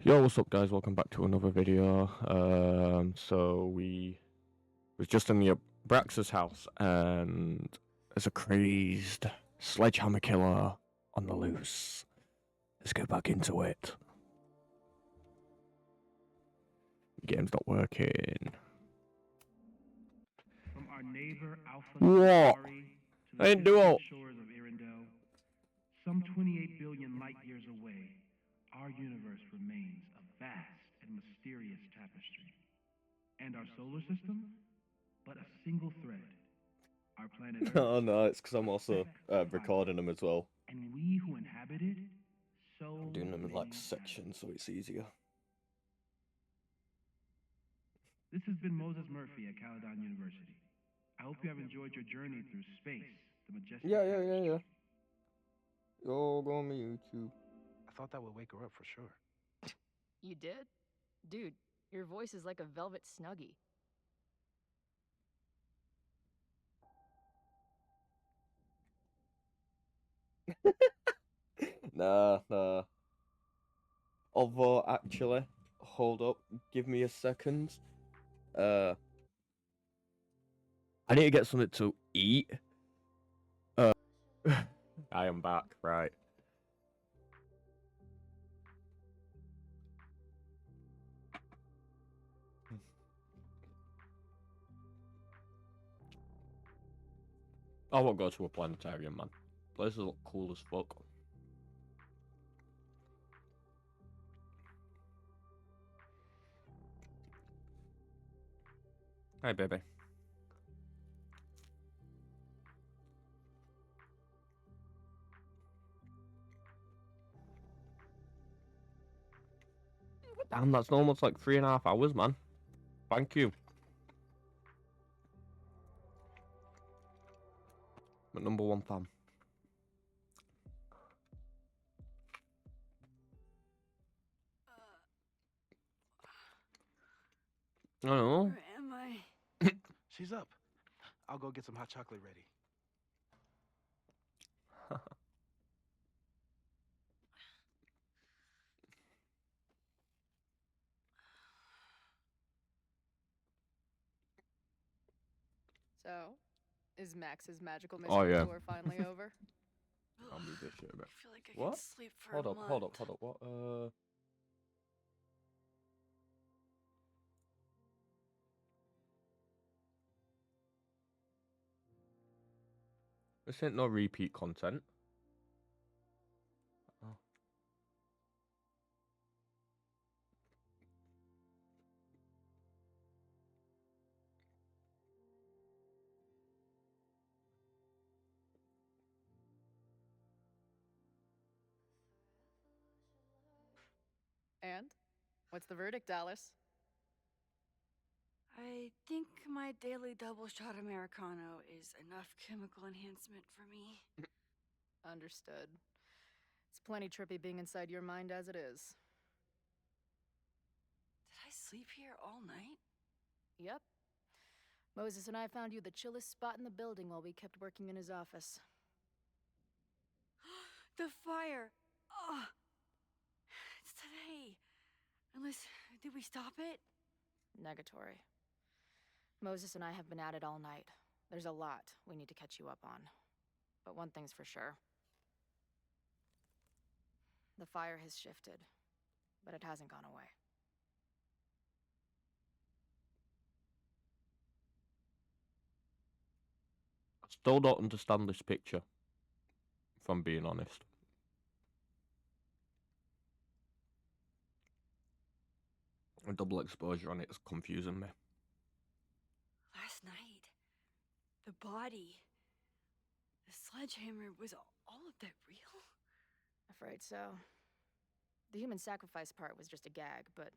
Yo, what's up, guys? Welcome back to another video. So we was just in the Brax's house, and there's a crazed sledgehammer killer on the loose. Let's get back into it. The game's not working. From our neighbor Alpha What? Centauri to I the didn't do distant it. shores of Arendelle, some 28 billion light years away, our universe remains a vast and mysterious tapestry. And our solar system, but a single thread. Our planet Earth, Oh no, it's because I'm also speck of recording them as well. and we who inhabit it, so I'm doing them in like many sections, so it's easier. This has been Moses Murphy at Caledon University. I hope you have enjoyed your journey through space, the majestic tapestry. Yo, go on my YouTube. I thought that would wake her up for sure. You did? Dude, your voice is like a velvet snuggie. Nah. Although, actually, hold up, give me a second. I need to get something to eat. I am back, right. I won't go to a planetarium, man. Places look cool as fuck. Hi, baby. Damn, that's almost like 3.5 hours, man. Thank you. My number one fan. I don't know. Where am I? She's up. I'll go get some hot chocolate ready. So, is Max's magical Oh, mystery yeah. tour finally over? I'll move this shit a bit. I feel like I What? could sleep for Hold a up. month. What? This ain't no repeat content. Oh. And? What's the verdict, Alice? I think my daily double shot Americano is enough chemical enhancement for me. Understood. It's plenty trippy being inside your mind as it is. Did I sleep here all night? Yep. Moses and I found you the chillest spot in the building while we kept working in his office. The fire! Oh! It's today. Unless, did we stop it? Negatory. Moses and I have been at it all night. There's a lot we need to catch you up on. But one thing's for sure. The fire has shifted, but it hasn't gone away. I still don't understand this picture, if I'm being honest. A double exposure on it is confusing me. Last night, the body, the sledgehammer, was all of that real? Afraid so. The human sacrifice part was just a gag, but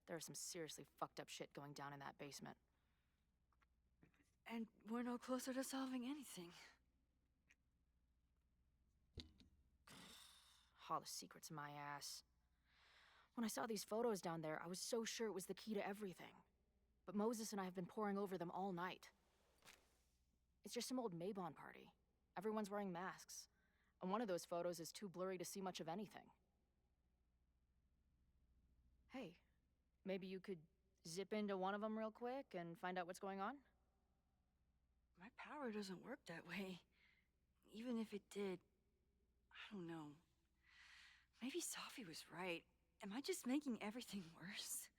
there was some seriously fucked up shit going down in that basement. And we're no closer to solving anything. All the secrets in my ass. When I saw these photos down there, I was so sure it was the key to everything. But Moses and I have been poring over them all night. It's just some old Mabon party. Everyone's wearing masks. And one of those photos is too blurry to see much of anything. Maybe you could zip into one of them real quick and find out what's going on? My power doesn't work that way. Even if it did, I don't know. Maybe Safi was right. Am I just making everything worse?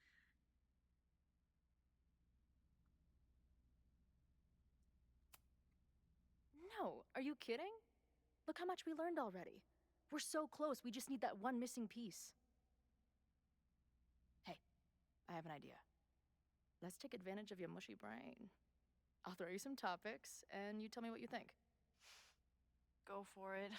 No, are you kidding? Look how much we learned already. We're so close, we just need that one missing piece. Hey, I have an idea. Let's take advantage of your mushy brain. I'll throw you some topics, and you tell me what you think. Go for it.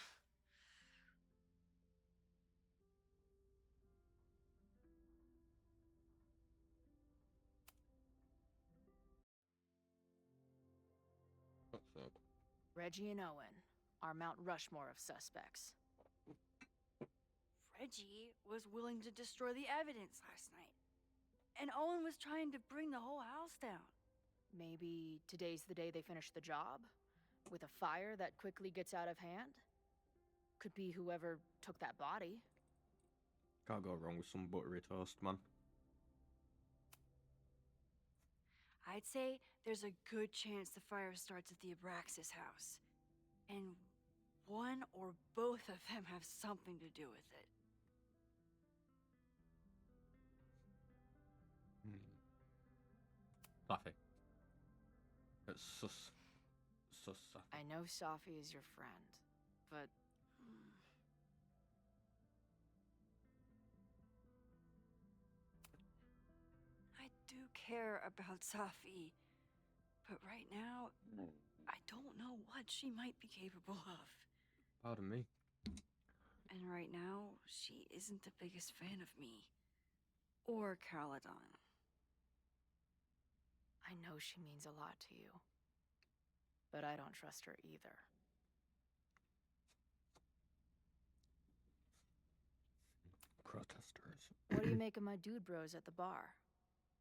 What's up? Reggie and Owen, our Mount Rushmore of suspects. Reggie was willing to destroy the evidence last night. And Owen was trying to bring the whole house down. Maybe today's the day they finish the job? With a fire that quickly gets out of hand? Could be whoever took that body. Can't go wrong with some buttery toast, man. I'd say there's a good chance the fire starts at the Abraxas house. And one or both of them have something to do with it. Safi. It's sus. Safi. I know Safi is your friend, but I do care about Safi. But right now, I don't know what she might be capable of. Pardon me. And right now, she isn't the biggest fan of me. Or Caladon. I know she means a lot to you. But I don't trust her either. Protesters. What do you make of my dude bros at the bar?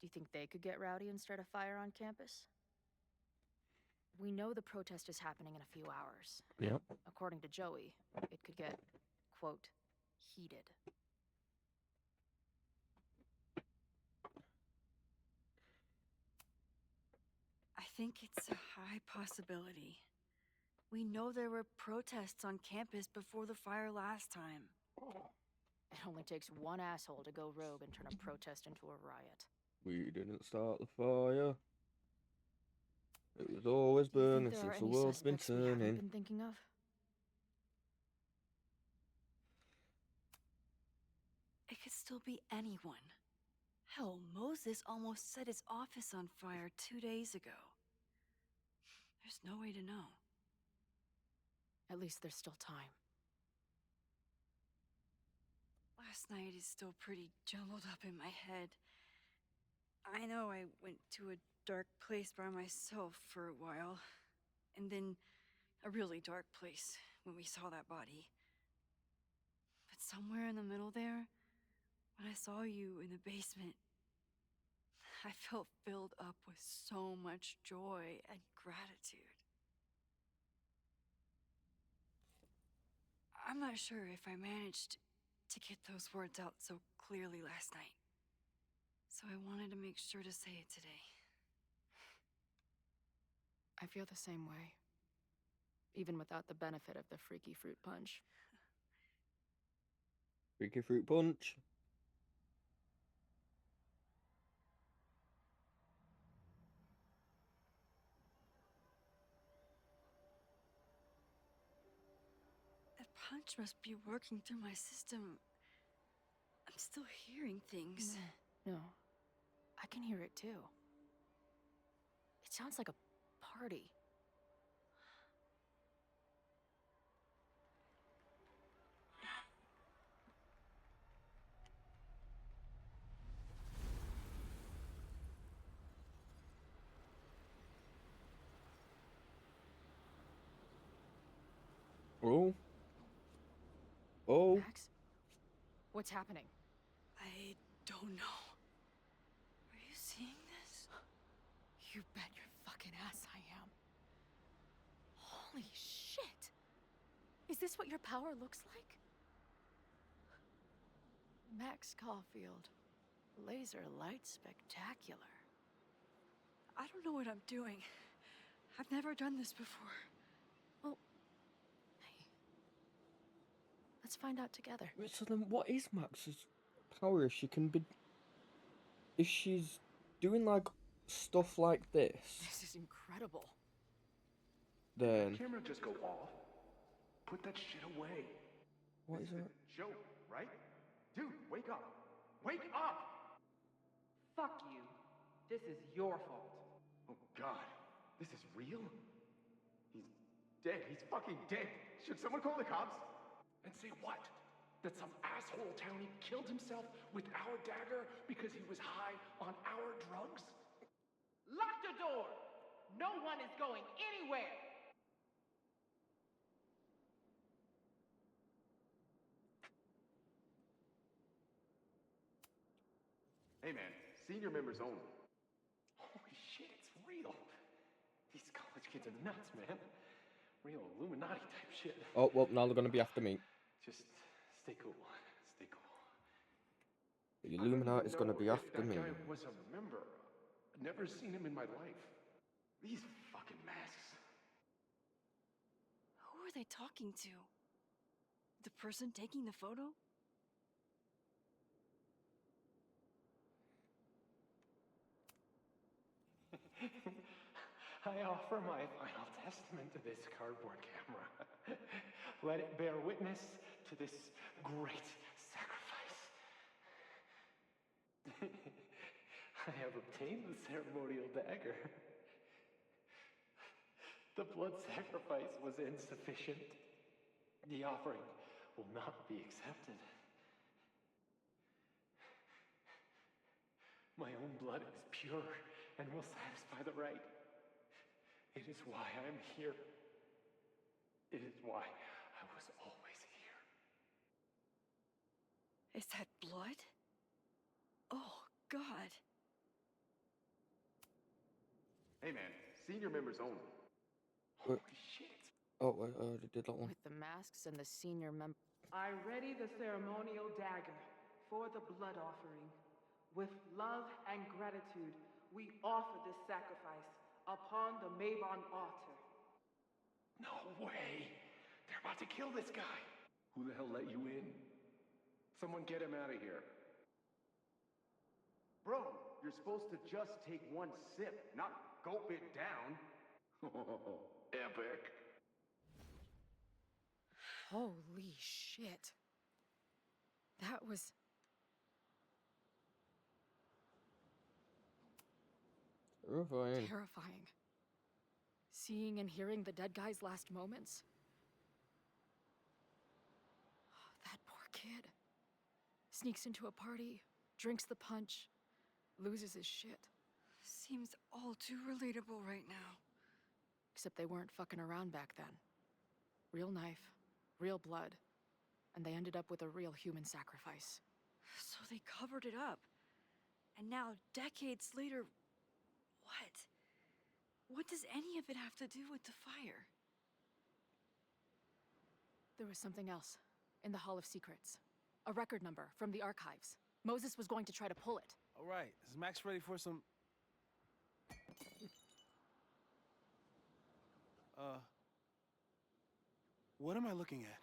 Do you think they could get rowdy and start a fire on campus? We know the protest is happening in a few hours. Yep. According to Joey, it could get, quote, heated. I think it's a high possibility. We know there were protests on campus before the fire last time. It only takes one asshole to go rogue and turn a protest into a riot. We didn't start the fire. It was always Do you think burning there are since the any world's been suspects we haven't turning. been thinking of? It could still be anyone. Hell, Moses almost set his office on fire 2 days ago. There's no way to know. At least there's still time. Last night is still pretty jumbled up in my head. I know I went to a dark place by myself for a while. And then a really dark place when we saw that body. But somewhere in the middle there, when I saw you in the basement, I felt filled up with so much joy and gratitude. I'm not sure if I managed to get those words out so clearly last night. So I wanted to make sure to say it today. I feel the same way. Even without the benefit of the freaky fruit punch. Freaky fruit punch. That punch must be working through my system. I'm still hearing things. No, I can hear it too. It sounds like a party. Oh. Oh. Max? What's happening? I don't know. Are you seeing this? You bet your fucking ass I am. Holy shit! Is this what your power looks like? Max Caulfield. Laser light spectacular. I don't know what I'm doing. I've never done this before. Well, hey. Let's find out together. Wait, so then what is Max's power if she can be... If she's doing, like, stuff like this, This is incredible. then... Camera just go off. Put that shit away. What is This that? a joke, right? Dude, wake up. Wake up! Fuck you. This is your fault. Oh god, this is real? He's dead. He's fucking dead. Should someone call the cops? And say what? That some asshole townie killed himself with our dagger because he was high on our drugs? Lock the door! No one is going anywhere! Hey man, senior members only. Holy shit, it's real. These college kids are nuts, man. Real Illuminati type shit. Oh, well, now they're gonna be after me. Just stay cool. Stay cool. The Illuminati is gonna be after me. That guy was a member. Never seen him in my life. These fucking masks. Who are they talking to? The person taking the photo? I offer my final testament to this cardboard camera. Let it bear witness to this great sacrifice. I have obtained the ceremonial dagger. The blood sacrifice was insufficient. The offering will not be accepted. My own blood is pure and will satisfy the rite. It is why I'm here. It is why I was always here. Is that blood? Oh, God. Hey man, senior members only. What? Holy shit. Oh, I already did that one. With the masks and the senior member. I ready the ceremonial dagger for the blood offering. With love and gratitude, we offer this sacrifice upon the Mabon altar. No way. They're about to kill this guy. Who the hell let you in? Someone get him out of here. Bro, you're supposed to just take one sip, not gulp it down. Epic. Holy shit. That was... Terrifying. terrifying. Seeing and hearing the dead guy's last moments. That poor kid. Sneaks into a party, drinks the punch, loses his shit. Seems all too relatable right now. Except they weren't fucking around back then. Real knife, real blood, and they ended up with a real human sacrifice. So they covered it up. And now, decades later, what? What does any of it have to do with the fire? There was something else in the Hall of Secrets. A record number from the archives. Moses was going to try to pull it. All right, is Max ready for some... What am I looking at?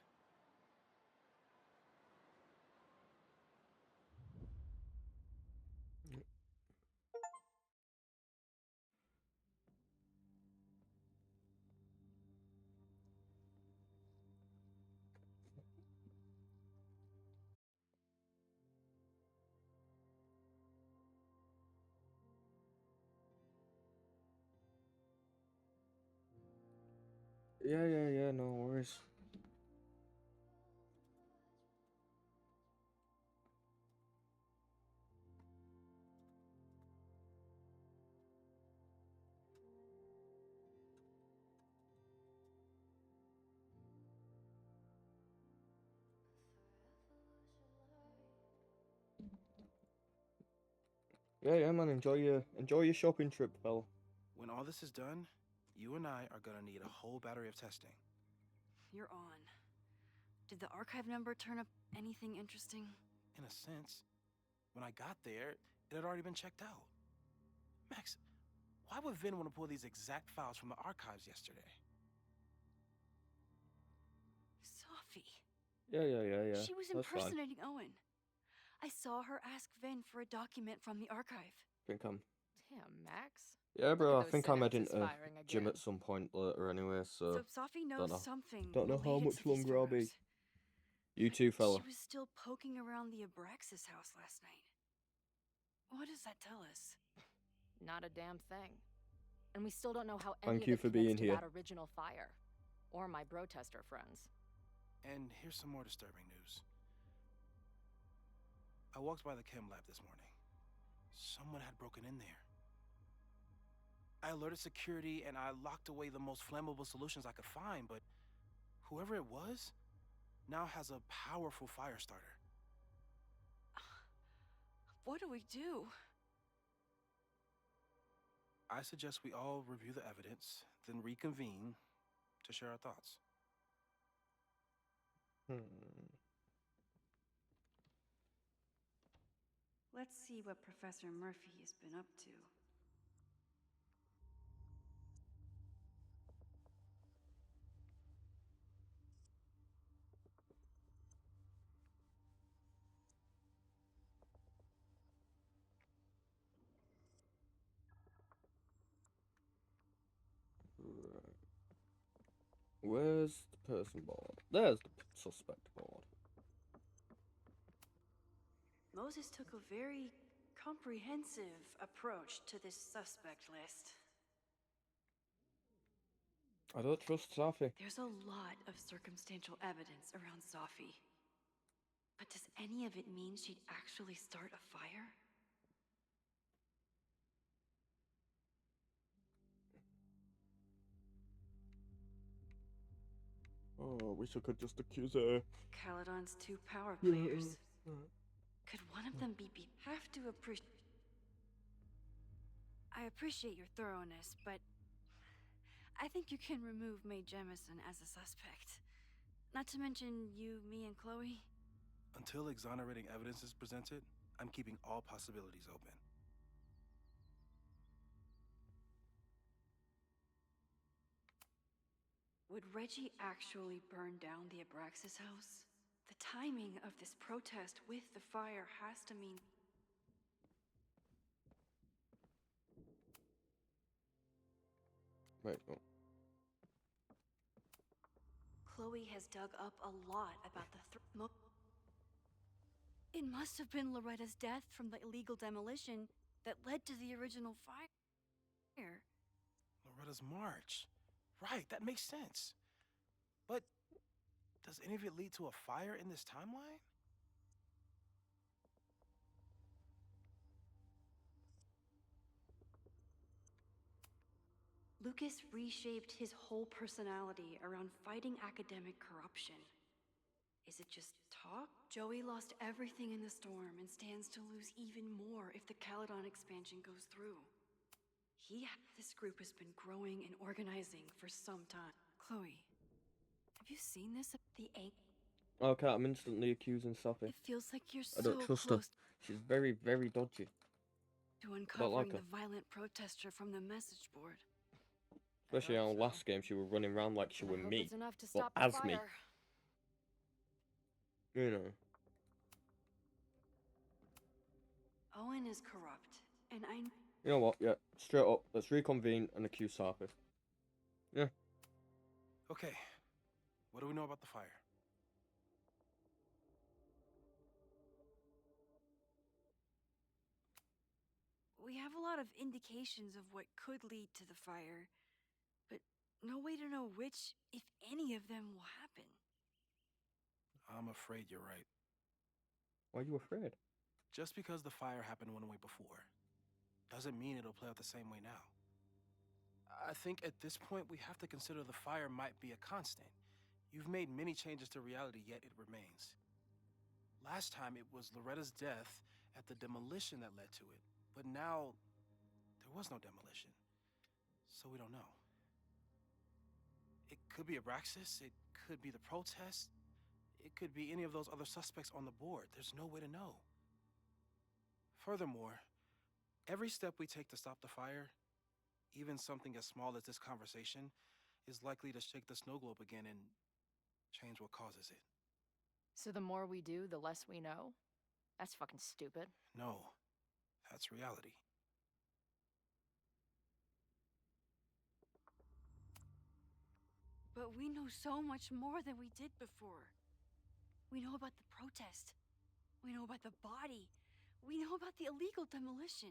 Yeah, no worries. Yeah, man, enjoy your shopping trip, pal. When all this is done, you and I are gonna need a whole battery of testing. You're on. Did the archive number turn up anything interesting? In a sense, When I got there, it had already been checked out. Max, why would Vin want to pull these exact files from the archives yesterday? Sophie. Yeah. She was That's fine. impersonating Owen. I saw her ask Vin for a document from the archive. Think I'm. Damn, Max. Yeah, Look bro. at I those think I'm heading synapses to firing gym again. at some point later anyway. So So Sophie knows don't know. something Don't know how related much to these longer I'll be. photos. You too, fella. She was still poking around the Abraxas house last night. What does that tell us? Not a damn thing. And we still don't know how any Thank of you it for connects being to here. that original fire. Or my bro-tester friends. And here's some more disturbing news. I walked by the chem lab this morning. Someone had broken in there. I alerted security and I locked away the most flammable solutions I could find, but whoever it was now has a powerful fire starter. What do we do? I suggest we all review the evidence, then reconvene to share our thoughts. Let's see what Professor Murphy has been up to. Right. Where's the person board? There's the suspect board. Moses took a very comprehensive approach to this suspect list. I don't trust Sophie. There's a lot of circumstantial evidence around Sophie. But does any of it mean she'd actually start a fire? Oh, wish I could just accuse her. Caledon's two power players. Could one of them be have to appreciate... I appreciate your thoroughness, but I think you can remove Mae Jemison as a suspect. Not to mention you, me, and Chloe. Until exonerating evidence is presented, I'm keeping all possibilities open. Would Reggie actually burn down the Abraxas house? The timing of this protest with the fire has to mean... Wait, oh. Chloe has dug up a lot about the It must have been Loretta's death from the illegal demolition that led to the original fire. Loretta's march. Right, that makes sense. But does any of it lead to a fire in this timeline? Lucas reshaped his whole personality around fighting academic corruption. Is it just talk? Joey lost everything in the storm and stands to lose even more if the Caledon expansion goes through. This group has been growing and organizing for some time. Chloe, have you seen this? The ache. Okay, I'm instantly accusing Sophie. It feels like you're I so don't trust her. close She's very, very dodgy. to uncovering like her. the violent protester from the message board. Especially hope on so. last game, she was running around like she I were hope me. it's enough to Well, stop the as fire. me. You know. Owen is corrupt, and I... You know what? Yeah, straight up. Let's reconvene and accuse Sophie. Yeah. Okay, what do we know about the fire? We have a lot of indications of what could lead to the fire, but no way to know which, if any of them, will happen. I'm afraid you're right. Why are you afraid? Just because the fire happened one way before, doesn't mean it'll play out the same way now. I think at this point we have to consider the fire might be a constant. You've made many changes to reality, yet it remains. Last time it was Loretta's death at the demolition that led to it, but now there was no demolition, so we don't know. It could be Abraxas, it could be the protest, it could be any of those other suspects on the board. There's no way to know. Furthermore, every step we take to stop the fire, even something as small as this conversation, is likely to shake the snow globe again and change what causes it. So the more we do, the less we know? That's fucking stupid. No, that's reality. But we know so much more than we did before. We know about the protest. We know about the body. We know about the illegal demolition.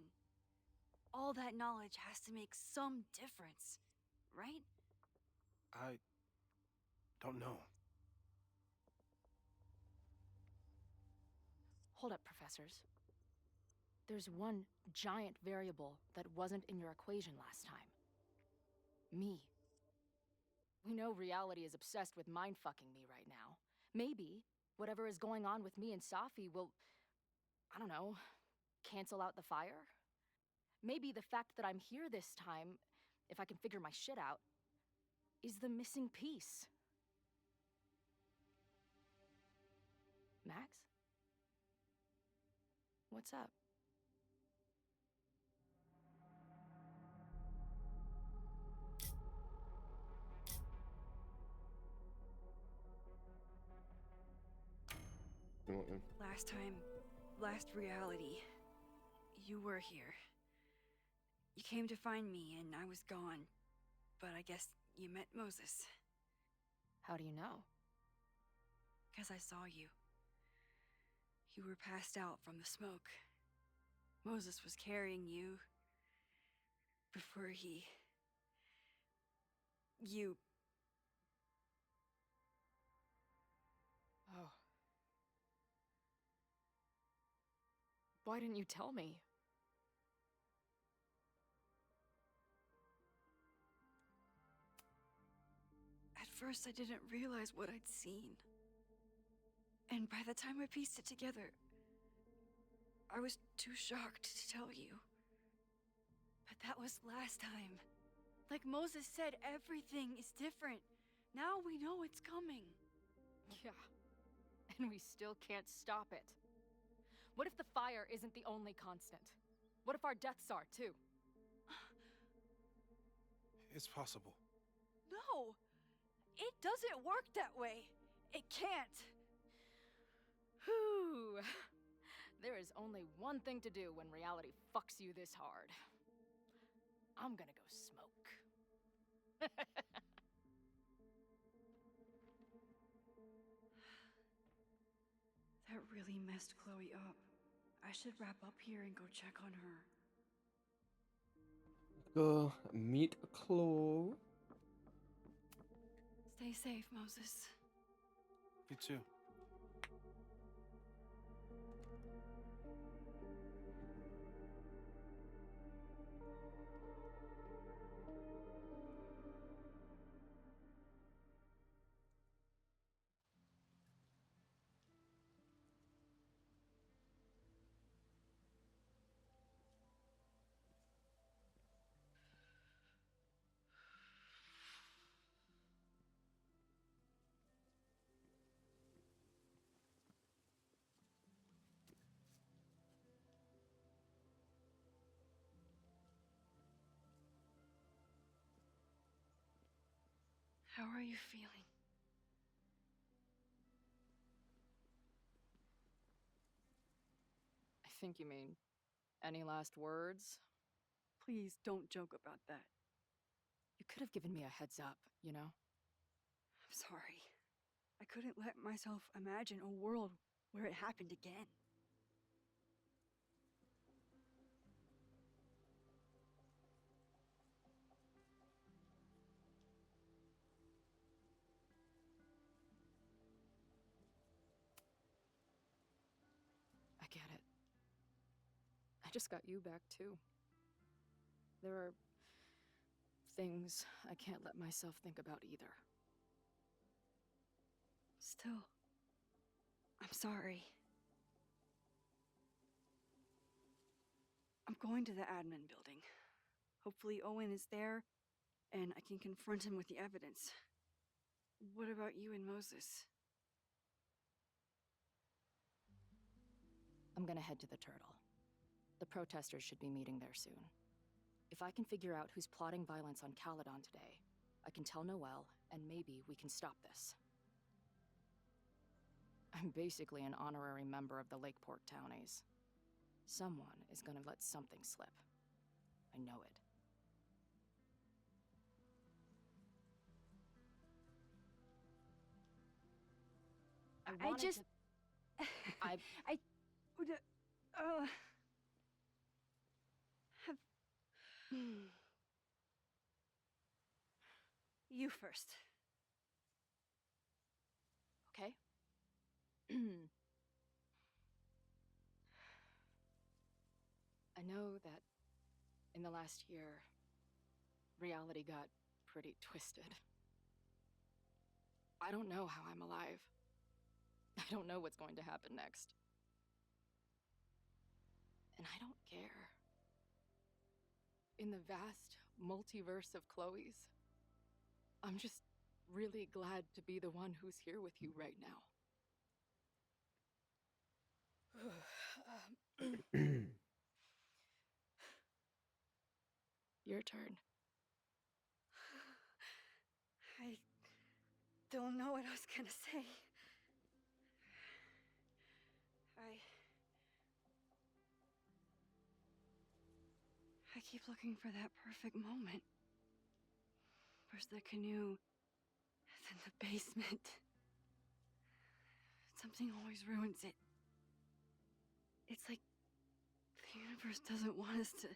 All that knowledge has to make some difference, right? I don't know. Hold up, professors. There's one giant variable that wasn't in your equation last time. Me. We know reality is obsessed with mind-fucking me right now. Maybe whatever is going on with me and Safi will, I don't know, cancel out the fire? Maybe the fact that I'm here this time, if I can figure my shit out, is the missing piece. Max? What's up? Last reality, you were here. You came to find me and I was gone, but I guess you met Moses. How do you know? 'Cause I saw you. You were passed out from the smoke. Moses was carrying you before you... Oh. Why didn't you tell me? At first, I didn't realize what I'd seen. And by the time I pieced it together, I was too shocked to tell you. But that was last time. Like Moses said, everything is different. Now we know it's coming. Yeah. And we still can't stop it. What if the fire isn't the only constant? What if our deaths are, too? It's possible. No! It doesn't work that way. It can't. Whew. There is only one thing to do when reality fucks you this hard. I'm gonna go smoke. That really messed Chloe up. I should wrap up here and go check on her. Go meet Chloe. Stay safe, Moses. You too. How are you feeling? I think you mean, any last words? Please don't joke about that. You could have given me a heads up, you know? I'm sorry. I couldn't let myself imagine a world where it happened again. I get it. I just got you back, too. There are things I can't let myself think about either. Still, I'm sorry. I'm going to the admin building. Hopefully Owen is there, and I can confront him with the evidence. What about you and Moses? I'm gonna head to the Turtle. The protesters should be meeting there soon. If I can figure out who's plotting violence on Caledon today, I can tell Noelle, and maybe we can stop this. I'm basically an honorary member of the Lakeport Townies. Someone is gonna let something slip. I know it. I just... I... I would... have... You first. Okay. I know that in the last year, reality got pretty twisted. I don't know how I'm alive. I don't know what's going to happen next. And I don't care. In the vast multiverse of Chloe's, I'm just really glad to be the one who's here with you right now. Your turn. I don't know what I was gonna say. I keep looking for that perfect moment. First the canoe, then the basement. Something always ruins it. It's like the universe doesn't want us to...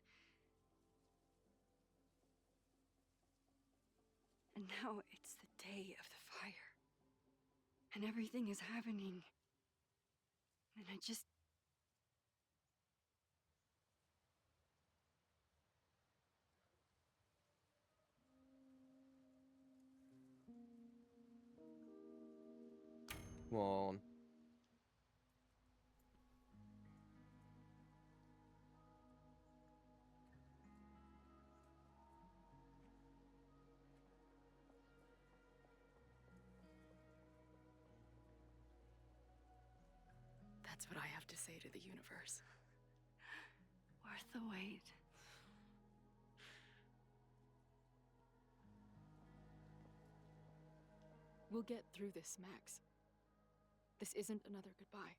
And now it's the day of the fire. And everything is happening. And I just... Come on. That's what I have to say to the universe. Worth the wait. We'll get through this, Max. This isn't another goodbye.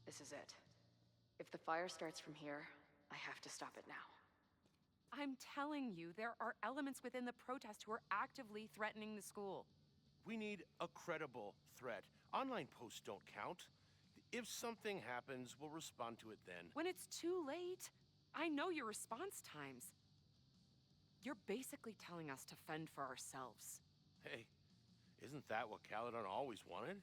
This is it. If the fire starts from here, I have to stop it now. I'm telling you, there are elements within the protest who are actively threatening the school. We need a credible threat. Online posts don't count. If something happens, we'll respond to it then. When it's too late, I know your response times. You're basically telling us to fend for ourselves. Hey, isn't that what Caledon always wanted?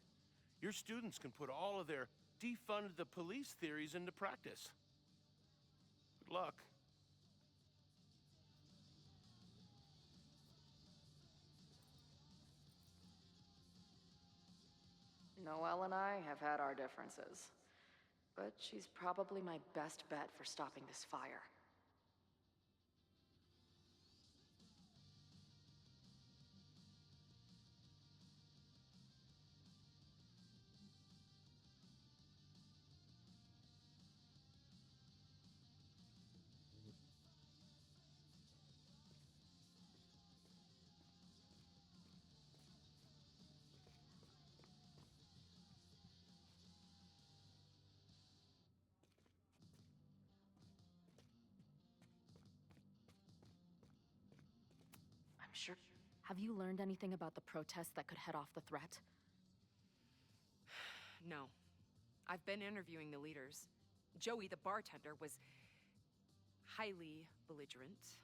Your students can put all of their defund the police theories into practice. Good luck. Noelle and I have had our differences, but she's probably my best bet for stopping this fire. I'm sure. Have you learned anything about the protest that could head off the threat? No. I've been interviewing the leaders. Joey, the bartender, was highly belligerent.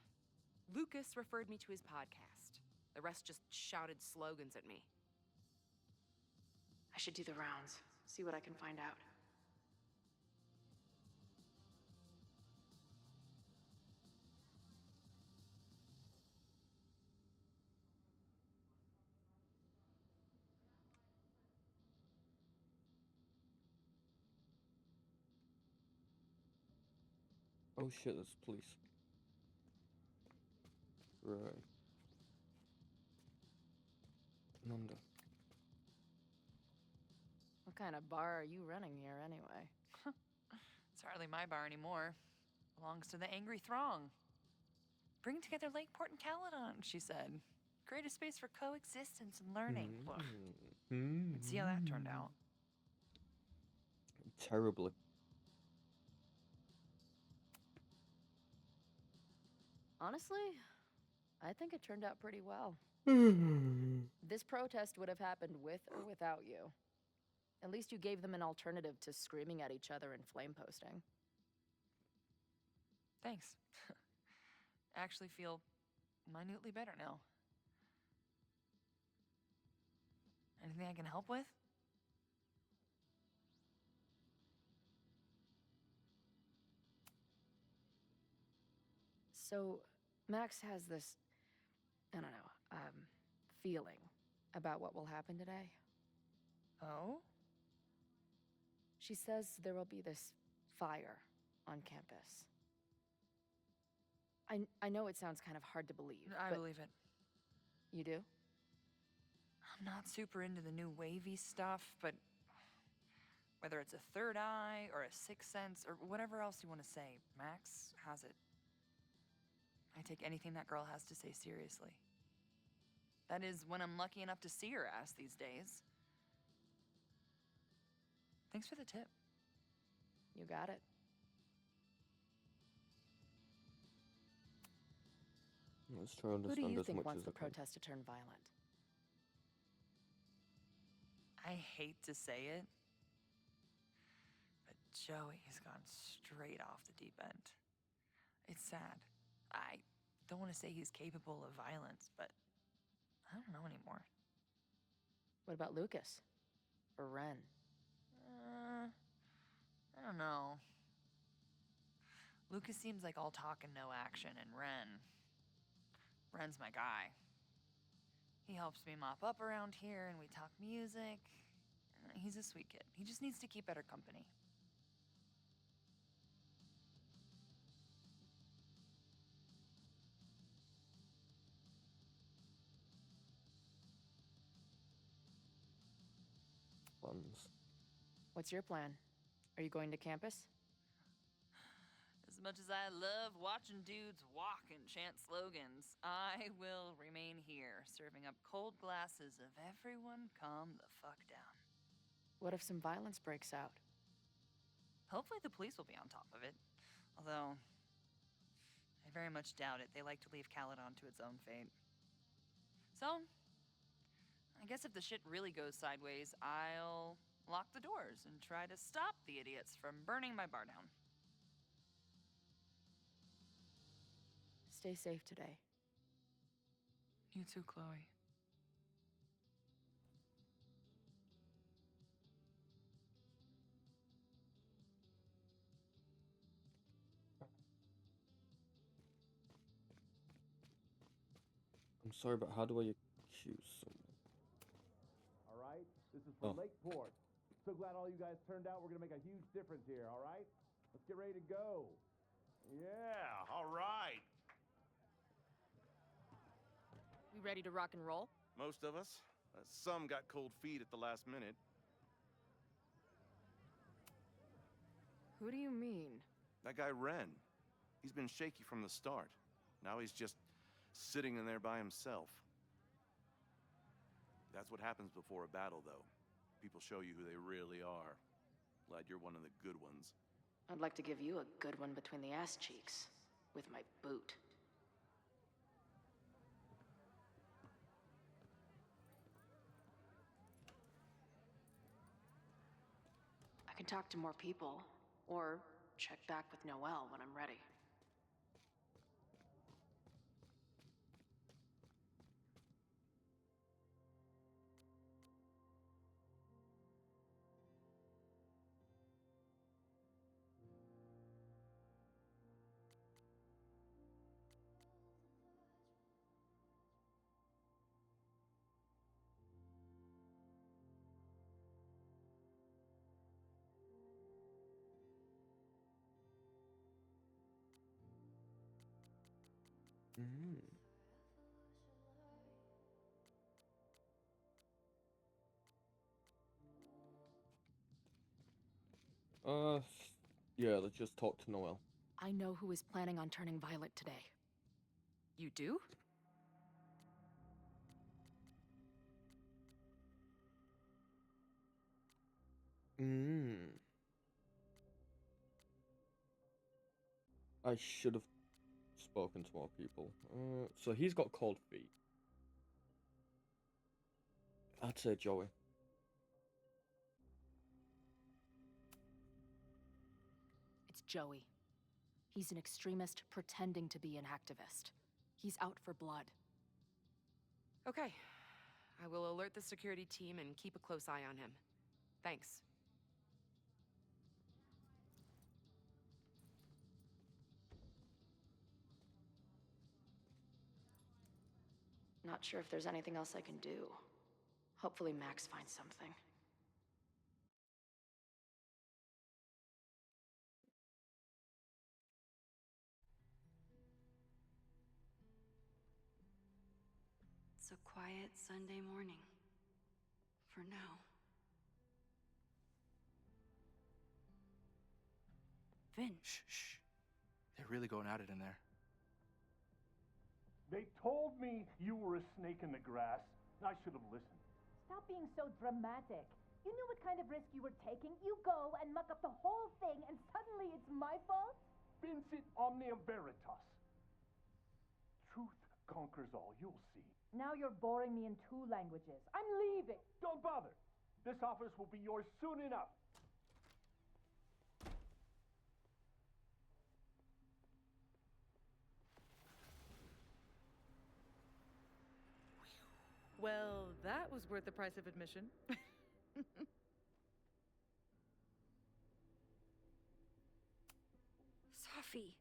Lucas referred me to his podcast. The rest just shouted slogans at me. I should do the rounds, see what I can find out. Oh shit, there's police. Right. Nanda. What kind of bar are you running here, anyway? It's hardly my bar anymore. Belongs to the angry throng. Bring together Lakeport and Caledon, she said. Create a space for coexistence and learning. And see how that turned out. Terribly. Honestly, I think it turned out pretty well. This protest would have happened with or without you. At least you gave them an alternative to screaming at each other and flame posting. Thanks. I actually feel minutely better now. Anything I can help with? So, Max has this, I don't know, feeling about what will happen today. Oh? She says there will be this fire on campus. I know it sounds kind of hard to believe, I but believe it. you do? I'm not super into the new wavy stuff, but whether it's a third eye or a sixth sense or whatever else you want to say, Max has it. I take anything that girl has to say seriously. That is, when I'm lucky enough to see her ass these days. Thanks for the tip. You got it. Let's try to Who do understand you as think much wants as the I can. protest to turn violent? I hate to say it, but Joey's gone straight off the deep end. It's sad. I don't want to say he's capable of violence, but I don't know anymore. What about Lucas? Or Ren? I don't know. Lucas seems like all talk and no action, and Ren's my guy. He helps me mop up around here, and we talk music. He's a sweet kid. He just needs to keep better company. Plans. What's your plan? Are you going to campus? As much as I love watching dudes walk and chant slogans, I will remain here, serving up cold glasses of everyone calm the fuck down. What if some violence breaks out? Hopefully the police will be on top of it. Although, I very much doubt it. They like to leave Caledon to its own fate. So, I guess if the shit really goes sideways, I'll lock the doors and try to stop the idiots from burning my bar down. Stay safe today. You too, Chloe. I'm sorry, but how do I accuse someone? All right? This is for Oh. Lakeport. So glad all you guys turned out. We're going to make a huge difference here, all right? Let's get ready to go. Yeah, all right. We ready to rock and roll? Most of us. Some got cold feet at the last minute. Who do you mean? That guy Ren. He's been shaky from the start. Now he's just sitting in there by himself. That's what happens before a battle, though. People show you who they really are. Glad you're one of the good ones. I'd like to give you a good one between the ass cheeks. With my boot. I can talk to more people, or check back with Noelle when I'm ready. Mm. Uh, yeah, let's just talk to Noel. I know who is planning on turning violent today. You do? Mm. I should have spoken to more people. So he's got cold feet. I'd say Joey. It's Joey. He's an extremist pretending to be an activist. He's out for blood. Okay. I will alert the security team and keep a close eye on him. Thanks. Not sure if there's anything else I can do. Hopefully Max finds something. It's a quiet Sunday morning. For now. Vin. Shh. They're really going at it in there. They told me you were a snake in the grass. I should have listened. Stop being so dramatic. You knew what kind of risk you were taking. You go and muck up the whole thing, and suddenly it's my fault? Vincit omnia veritas. Truth conquers all. You'll see. Now you're boring me in 2 languages. I'm leaving. Don't bother. This office will be yours soon enough. Well, that was worth the price of admission. Safi.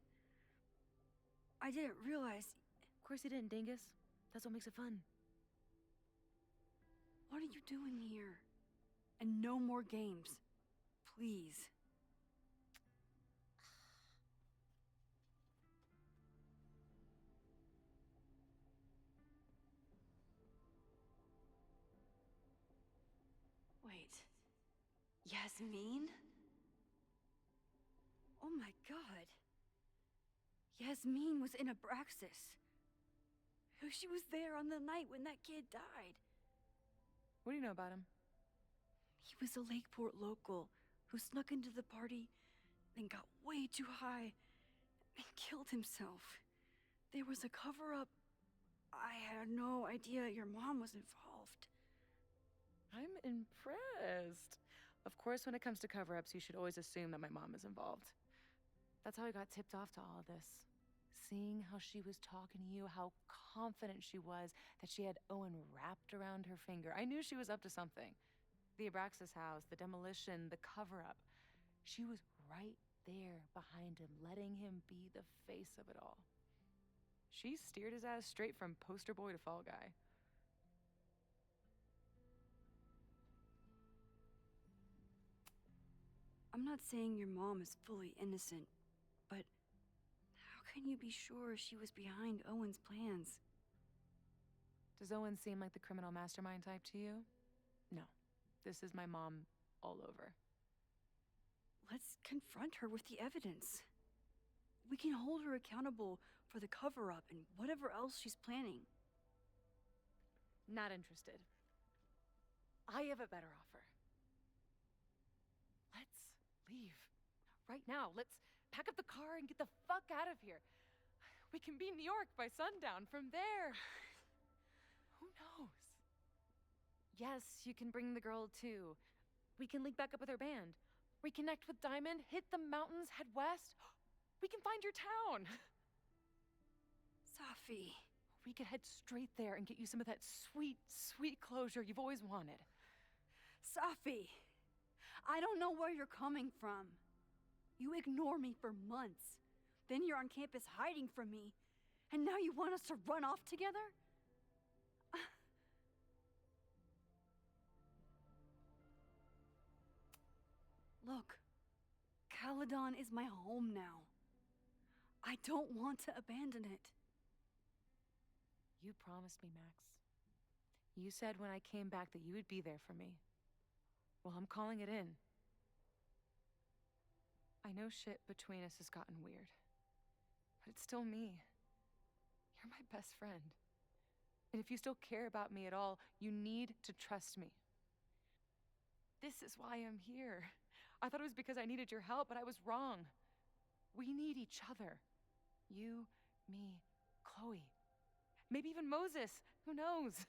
I didn't realize. Of course you didn't, Dingus. That's what makes it fun. What are you doing here? And no more games. Please. Wait. Yasmin? Oh my god. Yasmin was in Abraxas. She was there on the night when that kid died. What do you know about him? He was a Lakeport local who snuck into the party and got way too high and killed himself. There was a cover-up. I had no idea your mom was involved. I'm impressed. Of course, when it comes to cover-ups, you should always assume that my mom is involved. That's how I got tipped off to all of this. Seeing how she was talking to you, how confident she was that she had Owen wrapped around her finger. I knew she was up to something. The Abraxas house, the demolition, the cover-up. She was right there behind him, letting him be the face of it all. She steered his ass straight from poster boy to fall guy. I'm not saying your mom is fully innocent, but how can you be sure she was behind Owen's plans? Does Owen seem like the criminal mastermind type to you? No. This is my mom all over. Let's confront her with the evidence. We can hold her accountable for the cover-up and whatever else she's planning. Not interested. I have a better offer. Let's leave. Right now. Let's pack up the car and get the fuck out of here. We can be in New York by sundown. From there, who knows? Yes, you can bring the girl too. We can link back up with her band. Reconnect with Diamond, hit the mountains, head west. We can find your town. Safi. We could head straight there and get you some of that sweet, sweet closure you've always wanted. Safi, I don't know where you're coming from. You ignore me for months. Then you're on campus hiding from me. And now you want us to run off together? Look, Caledon is my home now. I don't want to abandon it. You promised me, Max. You said when I came back that you would be there for me. Well, I'm calling it in. I know shit between us has gotten weird, but it's still me. You're my best friend. And if you still care about me at all, you need to trust me. This is why I'm here. I thought it was because I needed your help, but I was wrong. We need each other. You, me, Chloe. Maybe even Moses. Who knows?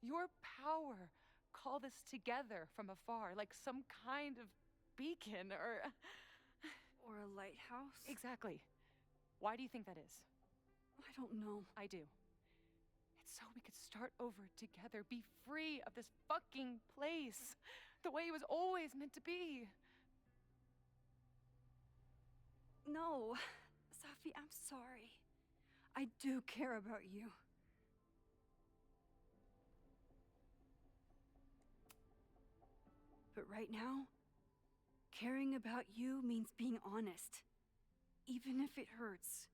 Your power called us together from afar, like some kind of beacon or... Or a lighthouse? Exactly. Why do you think that is? I don't know. I do. It's so we could start over together, be free of this fucking place, the way it was always meant to be. No, Safi, I'm sorry. I do care about you. But right now, caring about you means being honest, even if it hurts.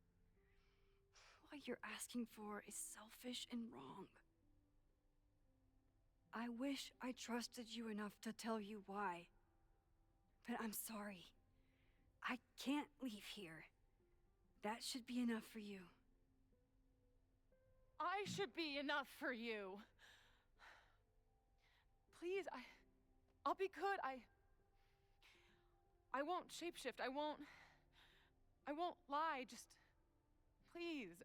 What you're asking for is selfish and wrong. I wish I trusted you enough to tell you why. But I'm sorry. I can't leave here. That should be enough for you. I should be enough for you. Please, I'll be good. I won't shapeshift. I won't lie. Just, please.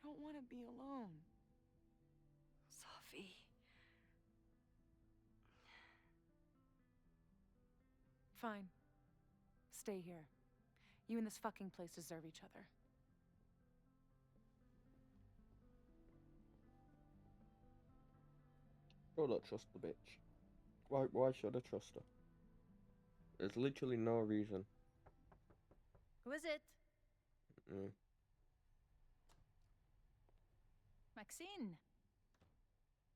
I don't want to be alone. Safi. Fine. Stay here. You and this fucking place deserve each other. I don't trust the bitch. Why should I trust her? There's literally no reason. Who is it? Mm. Maxine.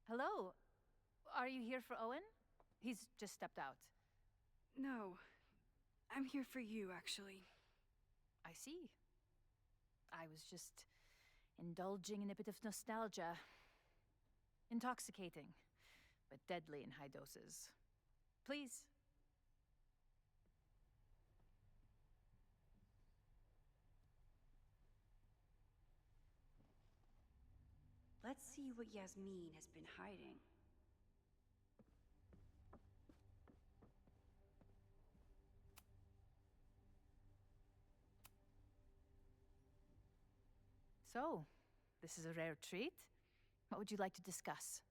Hello. Are you here for Owen? He's just stepped out. No. I'm here for you, actually. I see. I was just indulging in a bit of nostalgia. Intoxicating, but deadly in high doses. Please. Let's see what Yasmin has been hiding. So, this is a rare treat. What would you like to discuss?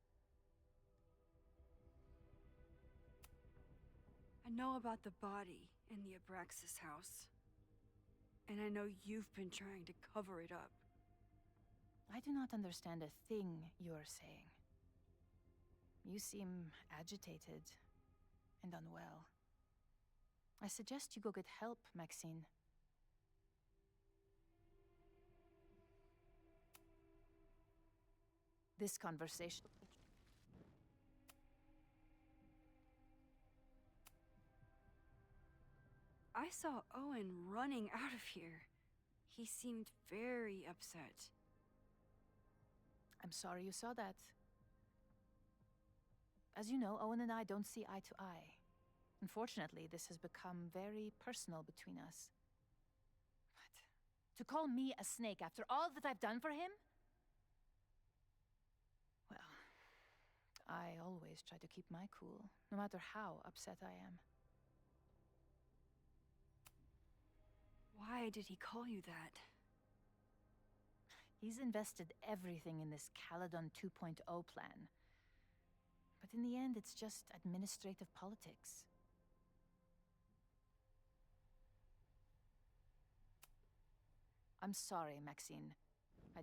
I know about the body in the Abraxas house. And I know you've been trying to cover it up. I do not understand a thing you are saying. You seem agitated and unwell. I suggest you go get help, Maxine. This conversation... I saw Owen running out of here. He seemed very upset. I'm sorry you saw that. As you know, Owen and I don't see eye to eye. Unfortunately, this has become very personal between us. But to call me a snake after all that I've done for him? Well, I always try to keep my cool, no matter how upset I am. Why did he call you that? He's invested everything in this Caledon 2.0 plan. But in the end, it's just administrative politics. I'm sorry, Maxine. I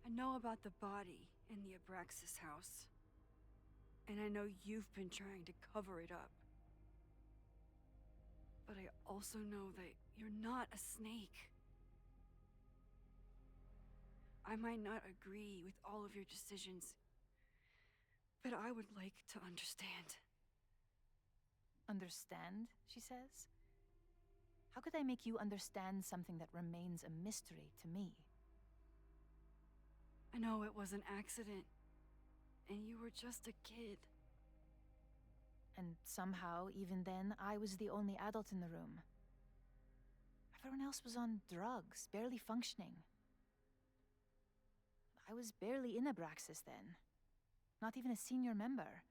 know about the body in the Abraxas house. And I know you've been trying to cover it up. But I also know that you're not a snake. I might not agree with all of your decisions, but I would like to understand. Understand, she says? How could I make you understand something that remains a mystery to me? I know it was an accident, and you were just a kid. And somehow, even then, I was the only adult in the room. Everyone else was on drugs, barely functioning. I was barely in Abraxas then. Not even a senior member.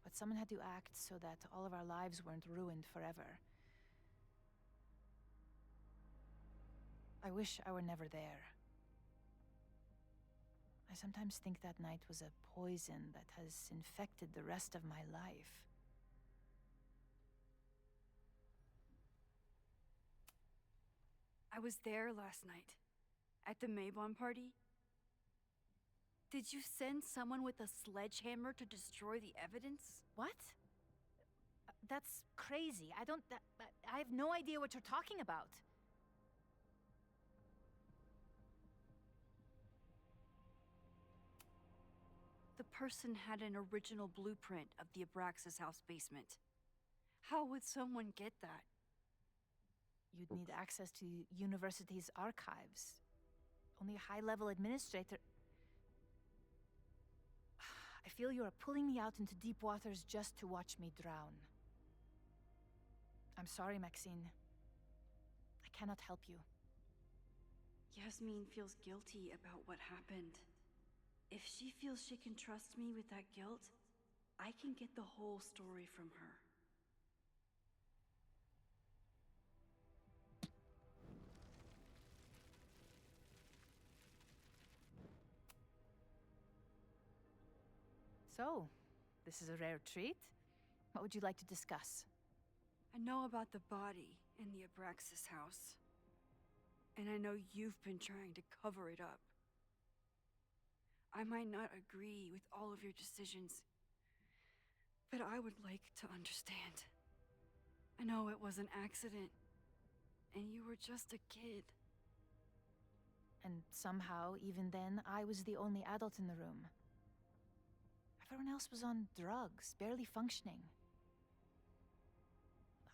But someone had to act so that all of our lives weren't ruined forever. I wish I were never there. I sometimes think that night was a poison that has infected the rest of my life. I was there last night, at the Maybon party. Did you send someone with a sledgehammer to destroy the evidence? What? That's crazy. I have no idea what you're talking about. The person had an original blueprint of the Abraxas house basement. How would someone get that? You'd need access to university's archives. Only a high-level administrator... I feel you are pulling me out into deep waters just to watch me drown. I'm sorry, Maxine. I cannot help you. Yasmin feels guilty about what happened. If she feels she can trust me with that guilt, I can get the whole story from her. So, this is a rare treat. What would you like to discuss? I know about the body in the Abraxas house. And I know you've been trying to cover it up. I might not agree with all of your decisions, but I would like to understand. I know it was an accident, and you were just a kid. And somehow, even then, I was the only adult in the room. Everyone else was on drugs, barely functioning.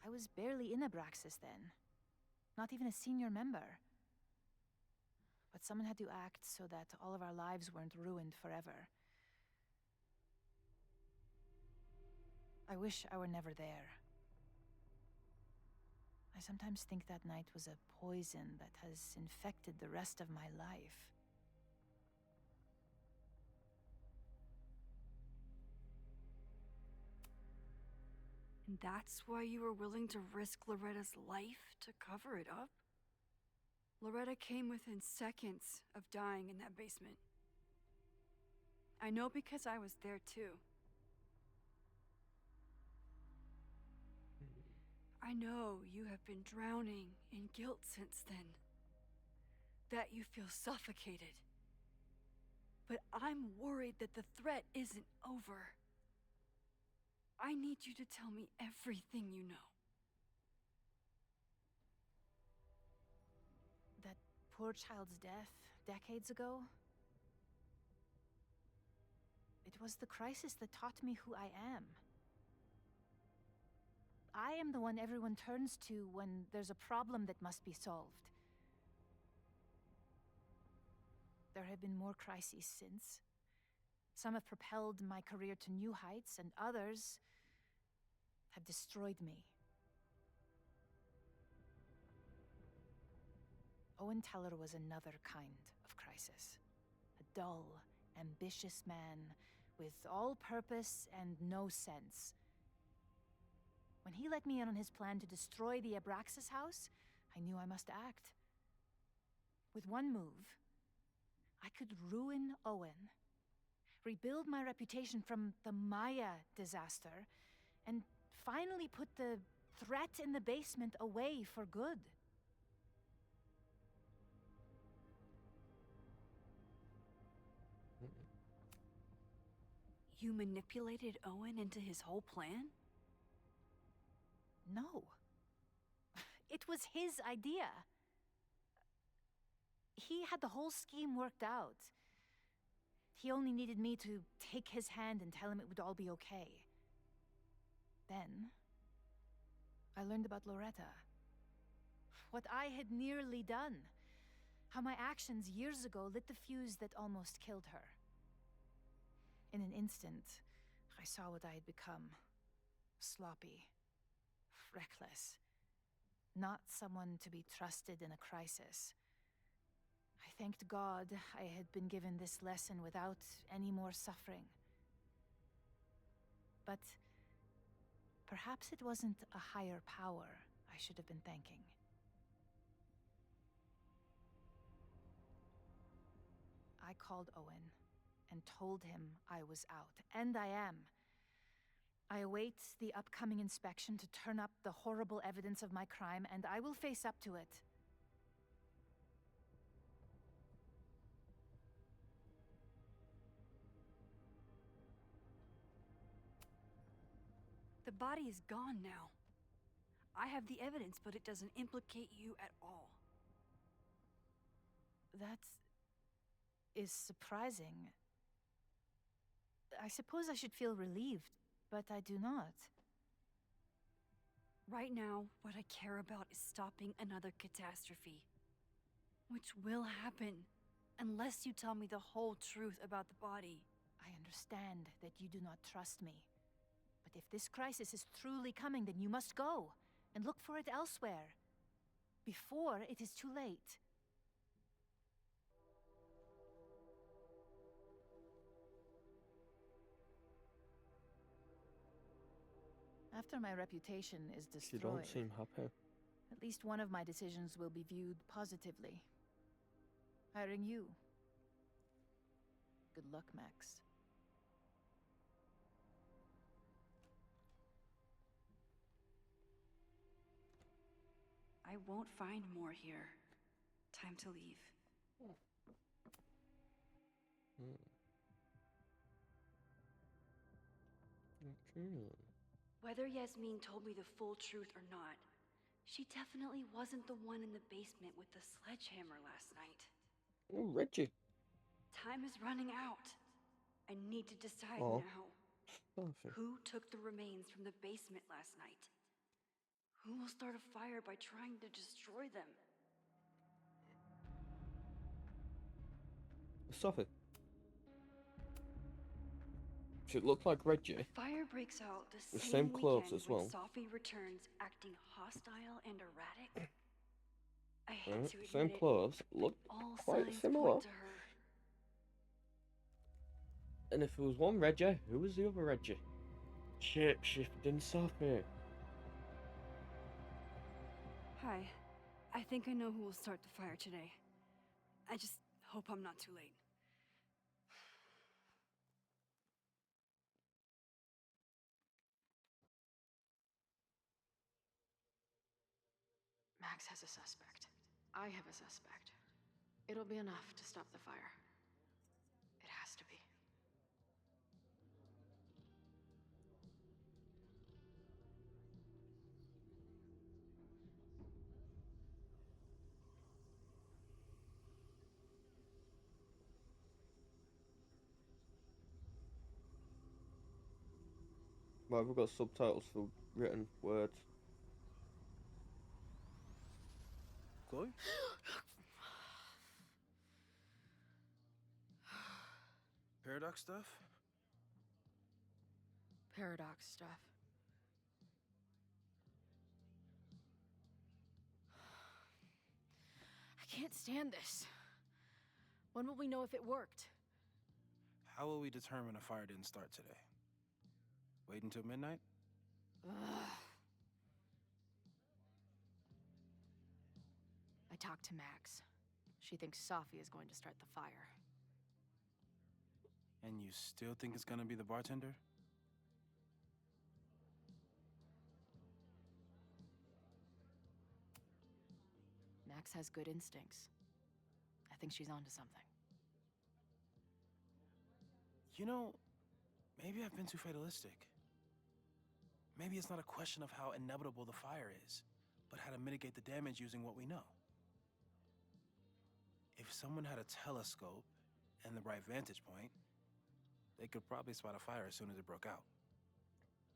I was barely in Abraxas then. Not even a senior member. But someone had to act so that all of our lives weren't ruined forever. I wish I were never there. I sometimes think that night was a poison that has infected the rest of my life. And that's why you were willing to risk Loretta's life to cover it up? Loretta came within seconds of dying in that basement. I know because I was there too. I know you have been drowning in guilt since then. That you feel suffocated. But I'm worried that the threat isn't over. I need you to tell me everything you know. That poor child's death decades ago? It was the crisis that taught me who I am. I am the one everyone turns to when there's a problem that must be solved. There have been more crises since. Some have propelled my career to new heights, and others have destroyed me. Owen Teller was another kind of crisis. A dull, ambitious man with all purpose and no sense. When he let me in on his plan to destroy the Abraxas house, I knew I must act. With one move, I could ruin Owen, rebuild my reputation from the Maya disaster, and finally put the threat in the basement away for good. You manipulated Owen into his whole plan? No. It was his idea. He had the whole scheme worked out. He only needed me to take his hand and tell him it would all be okay. Then, I learned about Loretta. What I had nearly done. How my actions years ago lit the fuse that almost killed her. In an instant, I saw what I had become. Sloppy. Reckless. Not someone to be trusted in a crisis. I thanked God I had been given this lesson without any more suffering. But perhaps it wasn't a higher power I should have been thanking. I called Owen and told him I was out, and I am. I await the upcoming inspection to turn up the horrible evidence of my crime, and I will face up to it. The body is gone now. I have the evidence, but it doesn't implicate you at all. That is surprising. I suppose I should feel relieved, but I do not. Right now, what I care about is stopping another catastrophe. Which will happen, unless you tell me the whole truth about the body. I understand that you do not trust me. But if this crisis is truly coming, then you must go and look for it elsewhere. Before it is too late. After my reputation is You destroyed, don't seem happy. at least one of my decisions will be viewed positively. Hiring you. Good luck, Max. I won't find more here. Time to leave. Okay. Whether Yasmin told me the full truth or not, she definitely wasn't the one in the basement with the sledgehammer last night. Oh, Reggie. Time is running out. I need to decide now. Nothing. Who took the remains from the basement last night? Who will start a fire by trying to destroy them? Sophie. She looked like Reggie. The fire breaks out the same clothes weekend as well. when Sophie returns acting hostile and erratic. I hate to admit Same it, clothes, look all quite signs similar. point to her. And if it was one Reggie, who was the other Reggie? Shape-shifting Sophie. Hi. I think I know who will start the fire today. I just hope I'm not too late. Max has a suspect. I have a suspect. It'll be enough to stop the fire. It has to be. Why have we got subtitles for written words? Chloe? Paradox stuff? Paradox stuff. I can't stand this. When will we know if it worked? How will we determine a fire didn't start today? Wait until midnight? Ugh. I talked to Max. She thinks Sophie is going to start the fire. And you still think it's gonna be the bartender? Max has good instincts. I think she's onto something. You know, maybe I've been too fatalistic. Maybe it's not a question of how inevitable the fire is, but how to mitigate the damage using what we know. If someone had a telescope and the right vantage point, they could probably spot a fire as soon as it broke out.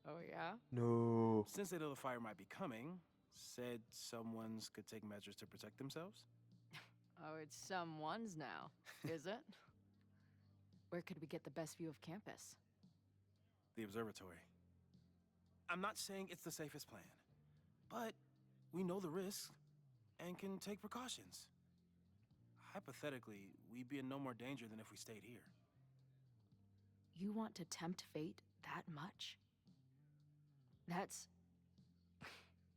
Oh, yeah? No. Since they know the fire might be coming, said someone's could take measures to protect themselves? Oh, it's someone's now, is it? Where could we get the best view of campus? The observatory. I'm not saying it's the safest plan, but we know the risks and can take precautions. Hypothetically, we'd be in no more danger than if we stayed here. You want to tempt fate that much? That's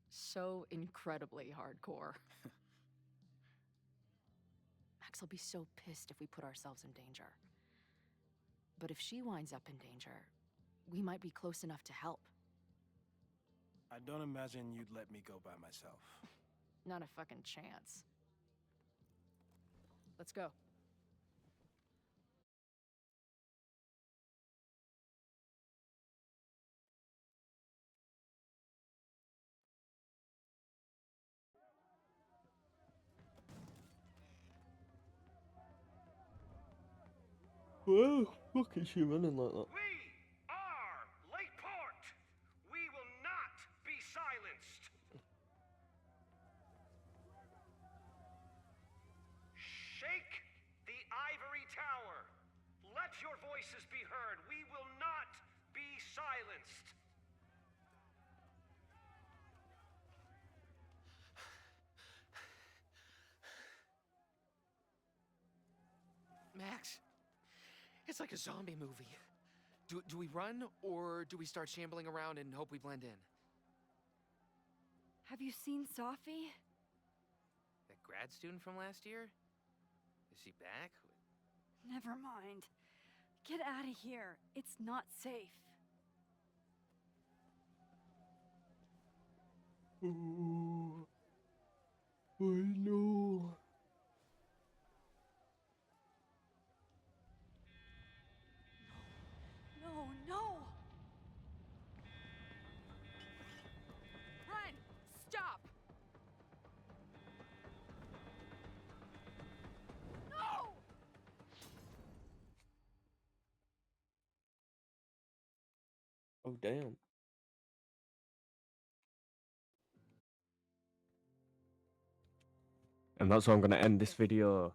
so incredibly hardcore. Max will be so pissed if we put ourselves in danger. But if she winds up in danger, we might be close enough to help. I don't imagine you'd let me go by myself. Not a fucking chance. Let's go. Whoa, look, is she running like that? We are Lakeport. We will not be silenced. Shake the ivory tower. Let your voices be heard. We will not be silenced. Max, it's like a zombie movie. Do we run, or do we start shambling around and hope we blend in? Have you seen Safi? That grad student from last year? Is she back? Never mind. Get out of here. It's not safe. Oh, I know. No, no! Run! Stop! No! Oh, damn. And that's how I'm going to end this video.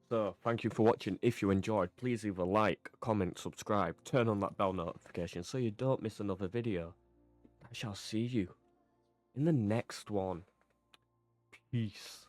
So, thank you for watching. If you enjoyed, please leave a like, comment, subscribe, turn on that bell notification so you don't miss another video. I shall see you in the next one. Peace.